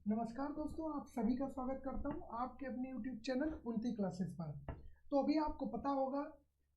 नमस्कार दोस्तों, आप सभी का स्वागत करता हूं आपके अपने YouTube चैनल उन्नति क्लासेस पर। तो अभी आपको पता होगा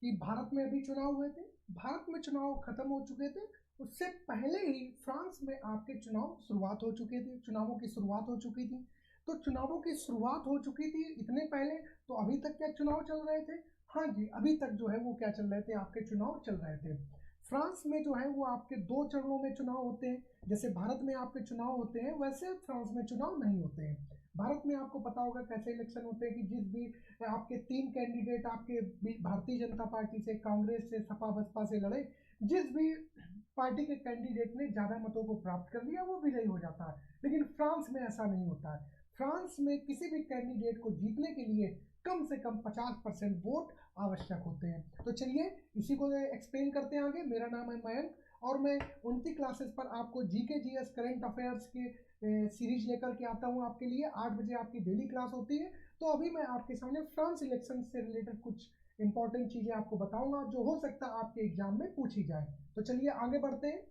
कि भारत में अभी चुनाव हुए थे। भारत में चुनाव खत्म हो चुके थे। उससे पहले ही फ्रांस में आपके चुनाव शुरुआत हो चुके थे, चुनावों की शुरुआत हो चुकी थी। तो चुनावों की शुरुआत हो चुकी थी इतने पहले, तो अभी तक क्या चुनाव चल रहे थे? हाँ जी, अभी तक जो है वो क्या चल रहे थे, आपके चुनाव चल रहे थे। फ्रांस में जो है वो आपके 2 चरणों में चुनाव होते हैं। जैसे भारत में आपके चुनाव होते हैं, वैसे फ्रांस में चुनाव नहीं होते हैं। भारत में आपको पता होगा कैसे इलेक्शन होते हैं कि जिस भी आपके 3 कैंडिडेट आपके भारतीय जनता पार्टी से, कांग्रेस से, सपा बसपा से लड़े, जिस भी पार्टी के कैंडिडेट ने ज़्यादा मतों को प्राप्त कर लिया वो विजयी हो जाता है। लेकिन फ्रांस में ऐसा नहीं होता है। फ्रांस में किसी भी कैंडिडेट को जीतने के लिए कम से कम 50% वोट आवश्यक होते हैं। तो चलिए इसी को एक्सप्लेन करते हैं आगे। मेरा नाम है मयंक और मैं उनकी क्लासेस पर आपको जीके जीएस करंट अफेयर्स के सीरीज लेकर के आता हूं आपके लिए। 8 बजे आपकी डेली क्लास होती है। तो अभी मैं आपके सामने फ्रांस इलेक्शन से रिलेटेड कुछ इंपॉर्टेंट चीज़ें आपको बताऊंगा जो हो सकता है आपके एग्जाम में पूछी जाए। तो चलिए आगे बढ़ते हैं,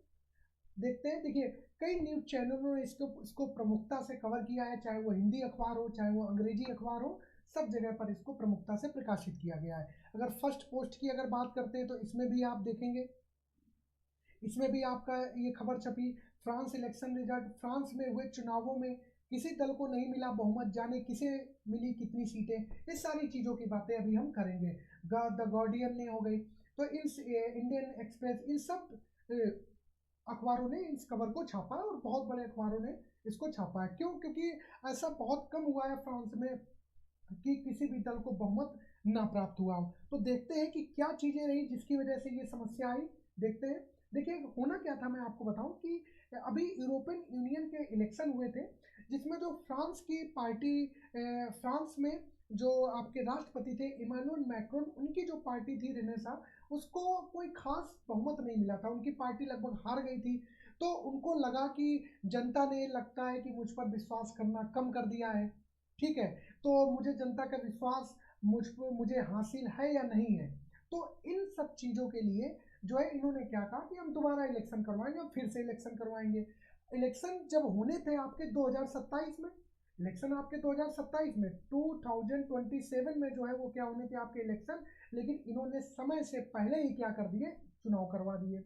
देखते हैं। देखिए, कई न्यूज चैनलों ने इसको प्रमुखता से कवर किया है, चाहे वो हिंदी अखबार हो चाहे वो अंग्रेजी अखबार हो, सब जगह पर इसको प्रमुखता से प्रकाशित किया गया है। अगर फर्स्ट पोस्ट की अगर बात करते हैं तो इसमें भी आप देखेंगे, इसमें भी आपका ये खबर छपी, फ्रांस इलेक्शन रिजल्ट, फ्रांस में हुए चुनावों में किसी दल को नहीं मिला बहुमत, जाने किसे मिली कितनी सीटें। इस सारी चीज़ों की बातें अभी हम करेंगे। द गार्डियन ने हो गई, तो इन इंडियन एक्सप्रेस, इन सब अखबारों ने इस खबर को छापा है और बहुत बड़े अखबारों ने इसको छापा है। क्यों? क्योंकि ऐसा बहुत कम हुआ है फ्रांस में कि किसी भी दल को बहुमत ना प्राप्त हुआ हो। तो देखते हैं कि क्या चीज़ें रही जिसकी वजह से ये समस्या आई। देखते हैं। देखिए, होना क्या था मैं आपको बताऊं कि अभी यूरोपियन यूनियन के इलेक्शन हुए थे, जिसमें जो फ्रांस की पार्टी, फ्रांस में जो आपके राष्ट्रपति थे इमानुएल मैक्रोन, उनकी जो पार्टी थी रेनेसा, उसको कोई खास बहुमत नहीं मिला था। उनकी पार्टी लगभग हार गई थी। तो उनको लगा कि जनता ने, लगता है कि मुझ पर विश्वास करना कम कर दिया है। ठीक है, तो मुझे जनता का विश्वास मुझे हासिल है या नहीं है। तो इन सब चीज़ों के लिए जो है इन्होंने क्या कहा कि हम दोबारा इलेक्शन करवाएंगे, हम फिर से इलेक्शन करवाएंगे। इलेक्शन जब होने थे आपके 2027 में, इलेक्शन आपके 2027 में, 2027 में जो है वो क्या होने थे आपके इलेक्शन, लेकिन इन्होंने समय से पहले ही क्या कर दिए, चुनाव करवा दिए।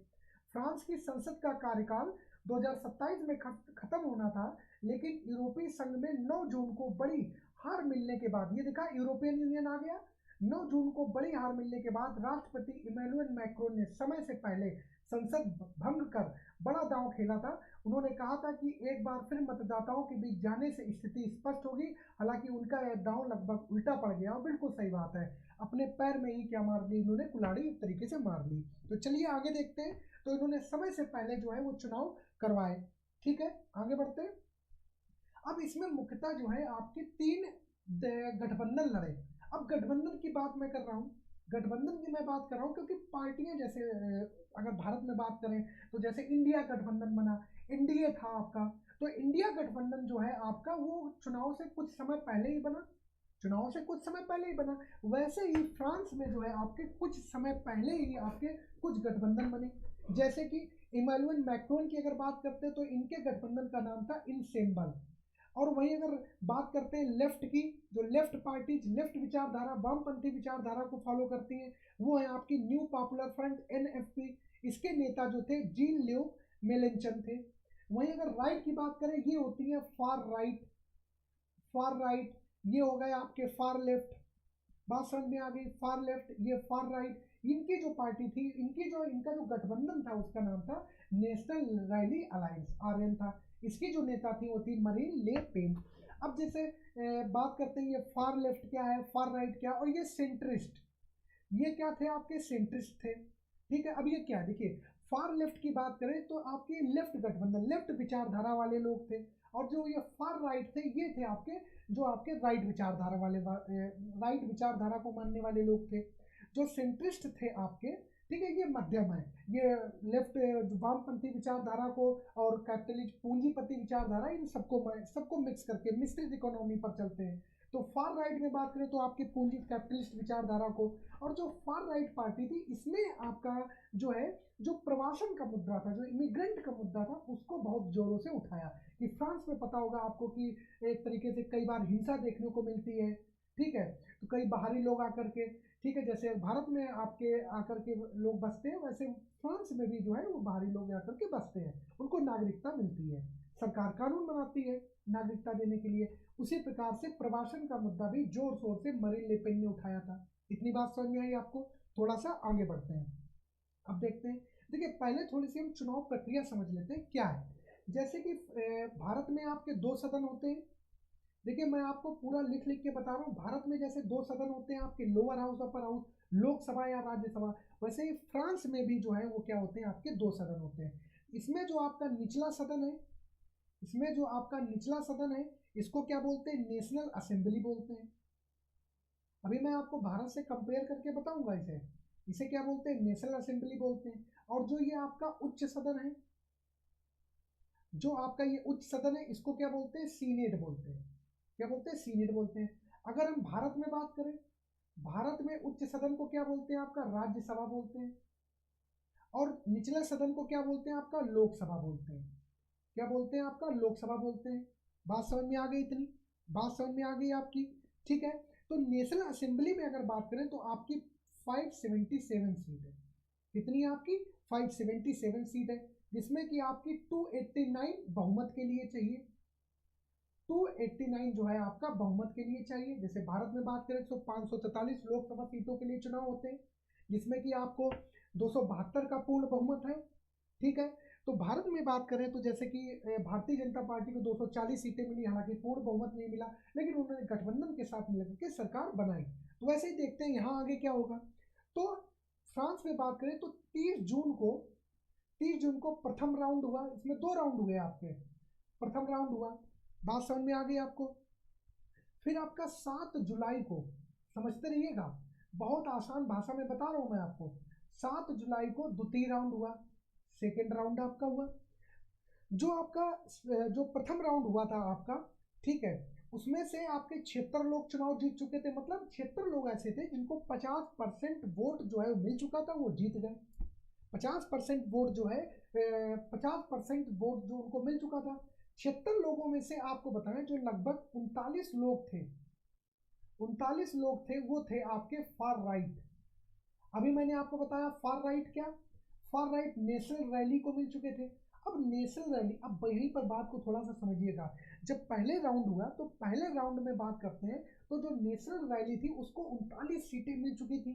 फ्रांस की संसद का कार्यकाल 2027 में खत्म होना था, लेकिन यूरोपीय संघ में 9 जून को बड़ी हार मिलने के बाद, ये देखा यूरोपियन यूनियन आ गया, 9 जून को बड़ी हार मिलने के बाद राष्ट्रपति इमैनुअल मैक्रोन ने समय से पहले संसद भंग कर बड़ा दांव खेला था। उन्होंने कहा था कि एक बार फिर मतदाताओं के बीच जाने से स्थिति स्पष्ट होगी। हालांकि उनका यह दांव लगभग उल्टा पड़ गया और बिल्कुल सही बात है, अपने पैर में ही क्या मार ली इन्होंने, कुल्हाड़ी एक तरीके से मार ली। तो चलिए आगे देखते हैं। तो इन्होंने समय से पहले जो है वो चुनाव करवाए। ठीक है, आगे बढ़ते हैं। अब इसमें मुख्यतः जो है आपके 3 गठबंधन लड़े। अब गठबंधन की बात मैं कर रहा हूँ, गठबंधन की मैं बात कर रहा हूँ क्योंकि पार्टियां जैसे अगर भारत में बात करें तो जैसे इंडिया गठबंधन बना, एनडीए था आपका। तो इंडिया गठबंधन जो है आपका वो चुनाव से कुछ समय पहले ही बना, चुनाव से कुछ समय पहले ही बना। वैसे ही फ्रांस में जो है आपके कुछ समय पहले ही आपके कुछ गठबंधन बने। जैसे कि इमैनुअल मैक्रोन की अगर बात करते हैं तो इनके गठबंधन का नाम था इनसेम्बल। और वहीं अगर बात करते हैं लेफ्ट की, जो लेफ्ट पार्टीज, लेफ्ट विचारधारा, वामपंथी विचारधारा को फॉलो करती हैं, वो है आपकी न्यू पॉपुलर फ्रंट, एनएफपी। इसके नेता जो थे जीन ल्यूक मेलेंचन थे। वहीं अगर राइट की बात करें, ये होती है फार राइट, फार राइट, ये हो गए आपके फार लेफ्ट। बात समझ में आ गई? फार लेफ्ट, ये फार राइट। इनकी जो पार्टी थी, इनका जो गठबंधन था उसका नाम था नेशनल रैली अलायंस, आरएन था। इसकी जो नेता थी वो थी मरीन ले पेन। अब जैसे बात करते हैं ये फार लेफ्ट क्या है, फार राइट क्या, और ये सेंट्रिस्ट, ये क्या थे आपके, सेंट्रिस्ट थे। ठीक है, अब ये क्या, देखिए, फार लेफ्ट की बात करें तो आपके लेफ्ट गठबंधन, लेफ्ट विचारधारा वाले लोग थे। और जो ये फार राइट थे, ये थे आपके जो आपके राइट विचारधारा वाले, राइट विचारधारा को मानने वाले लोग थे। जो सेंट्रिस्ट थे आपके, ठीक है, ये मध्यम है, ये लेफ्ट वामपंथी विचारधारा को और कैपिटलिस्ट पूंजीपति विचारधारा, इन सबको मिक्स करके मिश्रित इकोनॉमी पर चलते हैं। तो फार राइट में बात करें तो आपके पूंजी कैपिटलिस्ट विचारधारा को, और जो फार राइट पार्टी थी इसने आपका जो है जो प्रवासन का मुद्दा था, जो इमिग्रेंट का मुद्दा था, उसको बहुत जोरों से उठाया। कि फ्रांस में पता होगा आपको कि एक तरीके से कई बार हिंसा देखने को मिलती है, ठीक है, तो कई बाहरी लोग आकर के, ठीक है, जैसे भारत में आपके आकर के लोग बसते हैं, वैसे फ्रांस में भी जो है वो बाहरी लोग आकर के बसते हैं, उनको नागरिकता मिलती है, सरकार कानून बनाती है नागरिकता देने के लिए। उसी प्रकार से प्रवासन का मुद्दा भी जोर शोर से मरीन ले पेन ने उठाया था। इतनी बात समझ में आई आपको? थोड़ा सा आगे बढ़ते हैं, अब देखते हैं। देखिए पहले थोड़ी सी हम चुनाव प्रक्रिया समझ लेते हैं क्या है। जैसे कि भारत में आपके 2 सदन होते हैं। देखिए मैं आपको पूरा लिख लिख के बता रहा हूँ, भारत में जैसे 2 सदन होते हैं आपके, lower house upper house, Lok Sabha या राज्यसभा, वैसे ही फ्रांस में भी जो है वो क्या होते हैं आपके 2 सदन होते हैं। इसमें जो आपका निचला सदन है, इसमें जो आपका निचला सदन है इसको क्या बोलते हैं? नेशनल असेंबली बोलते हैं। अभी मैं आपको भारत से कंपेयर करके बताऊंगा इसे, इसे क्या बोलते हैं? नेशनल असेंबली बोलते हैं। और जो ये आपका उच्च सदन है, जो आपका ये उच्च सदन है, इसको क्या बोलते हैं? सीनेट बोलते हैं। क्या बोलते हैं? सीनेट बोलते हैं। अगर हम भारत में बात करें, भारत में उच्च सदन को क्या बोलते हैं? आपका राज्यसभा बोलते हैं। और निचले सदन को क्या बोलते हैं? आपका लोकसभा बोलते हैं। क्या बोलते हैं? आपका लोकसभा बोलते हैं। बात समझ में आ गई? इतनी बात समझ में आ गई आपकी? ठीक है। तो नेशनल असेंबली में अगर बात करें तो आपकी 577 सीट है। कितनी है आपकी? 577 सीट है, जिसमें कि आपकी 289 बहुमत के लिए चाहिए। 289 जो है आपका बहुमत के लिए चाहिए। जैसे भारत में बात करें तो 543 लोकसभा सीटों के लिए चुनाव होते हैं, जिसमें कि आपको 272 का पूर्ण बहुमत है, ठीक है। तो भारत में बात करें तो जैसे कि भारतीय जनता पार्टी को 240 सीटें मिली, हालांकि पूर्ण बहुमत नहीं मिला, लेकिन उन्होंने गठबंधन के साथ मिलकर के सरकार बनाई। तो वैसे ही देखते हैं यहाँ आगे क्या होगा। तो फ्रांस में बात करें तो 30 जून को प्रथम राउंड हुआ। इसमें 2 राउंड हुए आपके, प्रथम राउंड हुआ। बात समझ में आ गई आपको? फिर आपका 7 जुलाई को, समझते रहिएगा, बहुत आसान भाषा में बता रहा हूं मैं आपको, 7 जुलाई को द्वितीय राउंड हुआ, सेकेंड राउंड आपका हुआ। जो आपका जो प्रथम राउंड हुआ था आपका, ठीक है, उसमें से आपके 76 लोग चुनाव जीत चुके थे। मतलब 76 लोग ऐसे थे जिनको 50% वोट जो है मिल चुका था, वो जीत गए। 50% वोट जो है 50% वोट जो उनको मिल चुका था। 76 लोगों में से आपको बताएं जो लगभग 39 लोग थे, 39 लोग थे वो थे आपके फार राइट। अभी मैंने आपको बताया फार राइट क्या, फार राइट नेशनल रैली को मिल चुके थे। अब नेशनल रैली, अब यहीं पर बात को थोड़ा सा समझिएगा। जब पहले राउंड हुआ तो पहले राउंड में बात करते हैं तो जो नेशनल रैली थी उसको 39 सीटें मिल चुकी थी।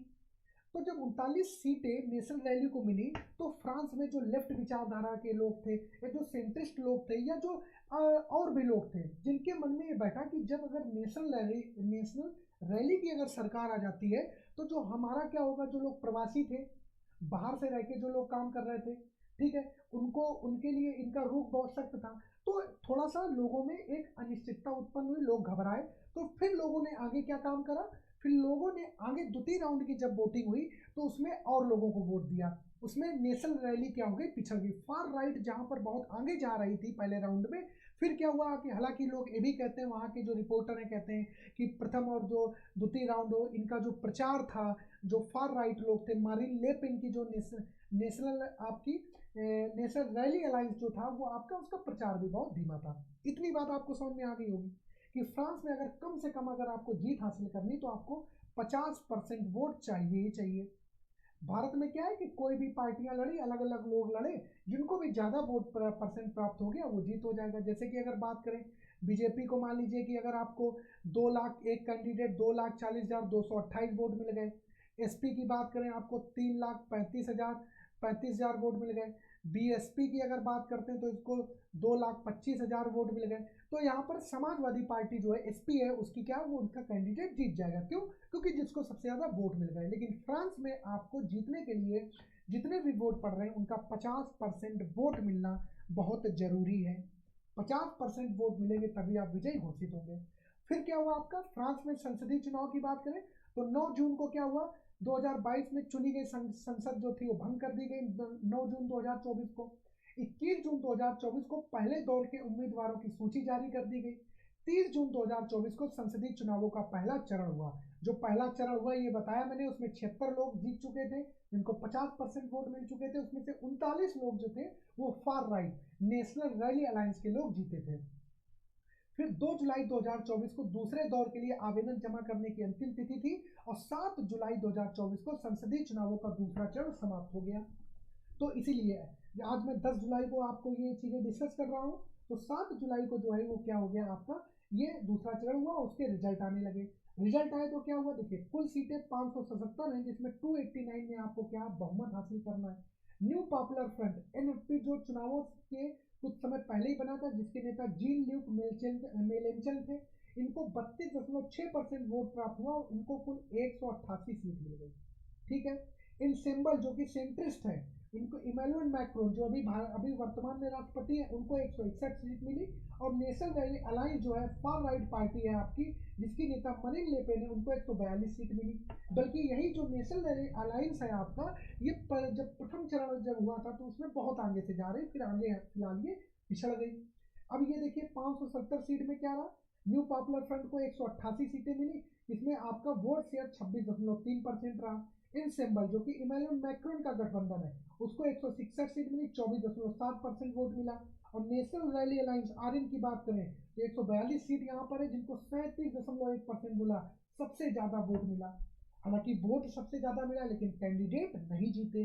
तो जब 39 सीटें नेशनल रैली को मिली तो फ्रांस में जो लेफ्ट विचारधारा के लोग थे या जो सेंट्रिस्ट लोग थे या जो और भी लोग थे, जिनके मन में ये बैठा कि जब अगर नेशनल रैली की अगर सरकार आ जाती है तो जो हमारा क्या होगा, जो लोग प्रवासी थे, बाहर से रह के जो लोग काम कर रहे थे, ठीक है, उनको, उनके लिए इनका रूख बहुत सख्त था। तो थोड़ा सा लोगों में एक अनिश्चितता उत्पन्न हुई, लोग घबराए। तो फिर लोगों ने आगे क्या काम करा, फिर लोगों ने आगे द्वितीय राउंड की जब वोटिंग हुई तो उसमें और लोगों को वोट दिया। उसमें नेशनल रैली क्या हो गई, पिछड़ गई। फार राइट जहां पर बहुत आगे जा रही थी पहले राउंड में, फिर क्या हुआ कि हालांकि लोग ये भी कहते हैं, वहाँ के जो रिपोर्टर हैं कहते हैं कि प्रथम और जो द्वितीय राउंड हो, इनका जो प्रचार था, जो फार राइट लोग थे, मारिन ले पेन की जो नेशनल आपकी नेशनल रैली अलायंस जो था वो आपका, उसका प्रचार भी बहुत धीमा था। इतनी बात आपको समझ में आ गई होगी कि फ्रांस में अगर कम से कम अगर आपको जीत हासिल करनी तो आपको 50% वोट चाहिए ही चाहिए। भारत में क्या है कि कोई भी पार्टियां लड़ी, अलग अलग लोग लड़े, जिनको भी ज़्यादा वोट परसेंट प्राप्त हो गया वो जीत हो जाएगा। जैसे कि अगर बात करें बीजेपी को, मान लीजिए कि अगर आपको 2 लाख, एक कैंडिडेट 2,40,228 वोट मिल गए। एसपी की बात करें आपको 3,35,000 वोट मिल गए। बीएसपी की अगर बात करते हैं तो इसको 2,25,000 वोट मिल गए। तो यहाँ पर समाजवादी पार्टी जो है एसपी है, उसकी क्या, वो उनका कैंडिडेट जीत जाएगा। क्यों? क्योंकि जिसको सबसे ज़्यादा वोट मिल गए। लेकिन फ्रांस में आपको जीतने के लिए जितने भी वोट पड़ रहे हैं उनका 50% वोट मिलना बहुत ज़रूरी है। 50% वोट मिलेंगे तभी आप विजयी घोषित होंगे। फिर क्या हुआ आपका, फ्रांस में संसदीय चुनाव की बात करें तो 9 जून को क्या हुआ, 2022 में चुनी गई संसद जो थी वो भंग कर दी गई 9 जून 2024 को। 21 जून 2024 को पहले दौर के उम्मीदवारों की सूची जारी कर दी गई। 30 जून 2024 को संसदीय चुनावों का पहला चरण हुआ। जो पहला चरण हुआ ये बताया मैंने, उसमें 76 लोग जीत चुके थे, जिनको 50% वोट मिल चुके थे। उसमें से 39 लोग जो थे वो far right national rally alliance के लोग जीते थे। फिर 2 जुलाई 2024 को दूसरे दौर के लिए आवेदन जमा करने की अंतिम तिथि थी और 7 जुलाई 2024 को संसदीय चुनावों का दूसरा चरण समाप्त हो गया। तो इसीलिए आज मैं 10 जुलाई को आपको ये चीज़ें डिस्कस कर रहा हूँ। तो 7 जुलाई को जो है वो क्या हो गया आपका, ये दूसरा चरण हुआ, उसके रिजल्ट आने लगे। रिजल्ट आए तो क्या हुआ, देखिए कुल सीटें 577 हैं, जिसमें 289 में आपको क्या बहुमत हासिल करना है। न्यू पॉपुलर फ्रंट एनएफपी जो चुनावों के कुछ समय पहले ही बना था, जिसके नेता जीन ल्यूक मेलेंचन थे, इनको 32.6% वोट प्राप्त हुआ और इनको कुल 188 सीट मिल गई। ठीक है। इन सिंबल जो कि सेंट्रिस्ट है, इनको इमैनुअल मैक्रोन जो अभी वर्तमान में राष्ट्रपति है, उनको 161 सीट मिली। और नेशनल रैली अलायंस जो है फार राइट पार्टी है आपकी, जिसकी नेता मरीन ले पेन है, उनको 142 सीट मिली। बल्कि यही जो नेशनल रैली अलायंस है आपका, ये जब प्रथम चरण जब हुआ था तो उसमें बहुत आगे से जा रही, फिर आगे फिलहाल ये पिछड़ गई। अब ये देखिए 570 सीट में क्या रहा, न्यू पॉपुलर फ्रंट को 188 सीटें मिली, इसमें आपका वोट शेयर 26.3% रहा। इन सिंबल जो कि इमैनुअल मैक्रोन का गठबंधन है, उसको 166 सीट मिली, 24.7% वोट मिला। और नेशनल रैली अलायंस आरएन की बात करें तो 142 सीट यहाँ पर है, जिनको 37.1% बोला सबसे ज्यादा वोट मिला। हालांकि वोट सबसे ज्यादा मिला लेकिन कैंडिडेट नहीं जीते।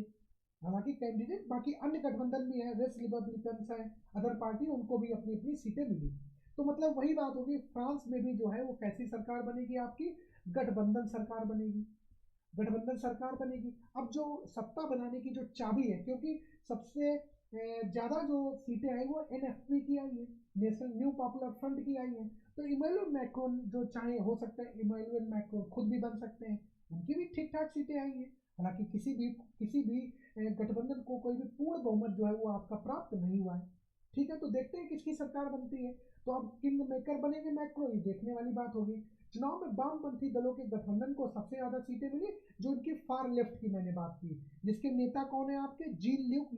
हालांकि कैंडिडेट बाकी अन्य गठबंधन भी है, रेस्ट रिपब्लिकन्स है, अदर पार्टी, उनको भी अपनी अपनी सीटें मिली। तो मतलब वही बात होगी, फ्रांस में भी जो है वो कैसी सरकार बनेगी आपकी, गठबंधन सरकार बनेगी। गठबंधन सरकार बनेगी। अब जो सत्ता बनाने की जो चाबी है, क्योंकि सबसे ज्यादा जो सीटें आई वो एनएफपी की आई है, नेशनल न्यू पॉपुलर फ्रंट की आई है। तो इमैनुअल मैक्रोन जो चाहे हो सकता है, इमैनुअल मैक्रोन खुद भी बन सकते हैं, उनकी भी ठीक ठाक सीटें आई हैं। हालांकि किसी भी गठबंधन को कोई भी पूर्ण बहुमत जो है वो आपका प्राप्त नहीं हुआ है। ठीक है, तो देखते हैं किसकी सरकार बनती है। तो अब किंग मेकर बनेंगे मैक्रो, ये देखने वाली बात होगी। चुनाव में वामपंथी दलों के गठबंधन को सबसे ज्यादा सीटें मिली, जो उनकी फार लेफ्ट की मैंने बात की, जिसके नेता कौन है आपके, जीन ल्यूक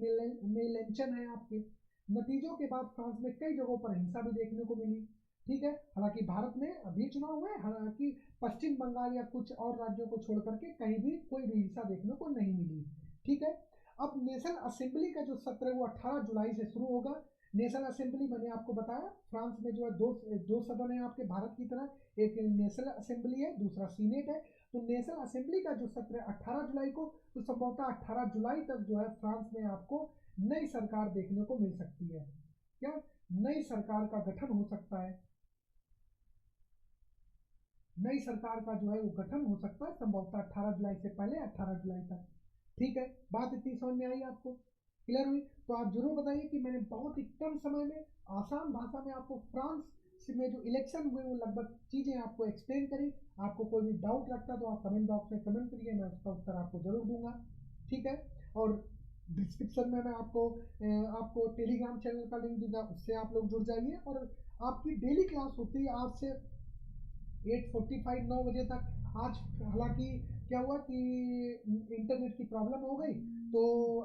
मेलेंचन है आपके। नतीजों के बाद फ्रांस में कई जगहों पर हिंसा भी देखने को मिली। ठीक है, हालांकि भारत में अभी चुनाव हुए, हालांकि पश्चिम बंगाल या कुछ और राज्यों को छोड़ करके कहीं भी कोई भी हिंसा देखने को नहीं मिली। ठीक है। अब नेशनल असेंबली का जो सत्र है वो 18 जुलाई से शुरू होगा। नेशनल असेंबली मैंने आपको बताया, फ्रांस में जो है दो सदन है आपके भारत की तरह, एक नेशनल असेंबली है, दूसरा सीनेट है। तो नेशनल असेंबली का जो सत्र है 18 जुलाई को, तो संभवतः 18 जुलाई तक जो है फ्रांस में आपको नई सरकार देखने को मिल सकती है। क्या नई सरकार का गठन हो सकता है, नई सरकार का जो है वो गठन हो सकता है संभवतः 18 जुलाई से पहले, 18 जुलाई तक। ठीक है, बात इतनी समझ में आई आपको, क्लियर हुई? तो आप जरूर बताइए कि मैंने बहुत ही कम समय में आसान भाषा में आपको फ्रांस में जो इलेक्शन हुए वो लगभग चीज़ें आपको एक्सप्लेन करी। आपको कोई भी डाउट लगता तो आप कमेंट बॉक्स में कमेंट करिए, मैं उसका उत्तर आपको जरूर दूंगा। ठीक है, और डिस्क्रिप्शन में मैं आपको टेलीग्राम चैनल का लिंक दूंगा, उससे आप लोग जुड़ जाइए। और आपकी डेली क्लास होती है आज से 8:45 9 बजे तक। आज हालांकि क्या हुआ कि इंटरनेट की प्रॉब्लम हो गई, तो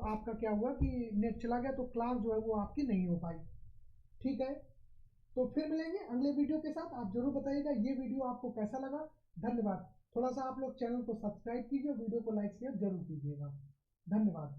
आपका क्या हुआ कि नेट चला गया, तो क्लास जो है वो आपकी नहीं हो पाई। ठीक है, तो फिर मिलेंगे अगले वीडियो के साथ। आप जरूर बताइएगा ये वीडियो आपको कैसा लगा। धन्यवाद। थोड़ा सा आप लोग चैनल को सब्सक्राइब कीजिए, वीडियो को लाइक शेयर जरूर कीजिएगा। धन्यवाद।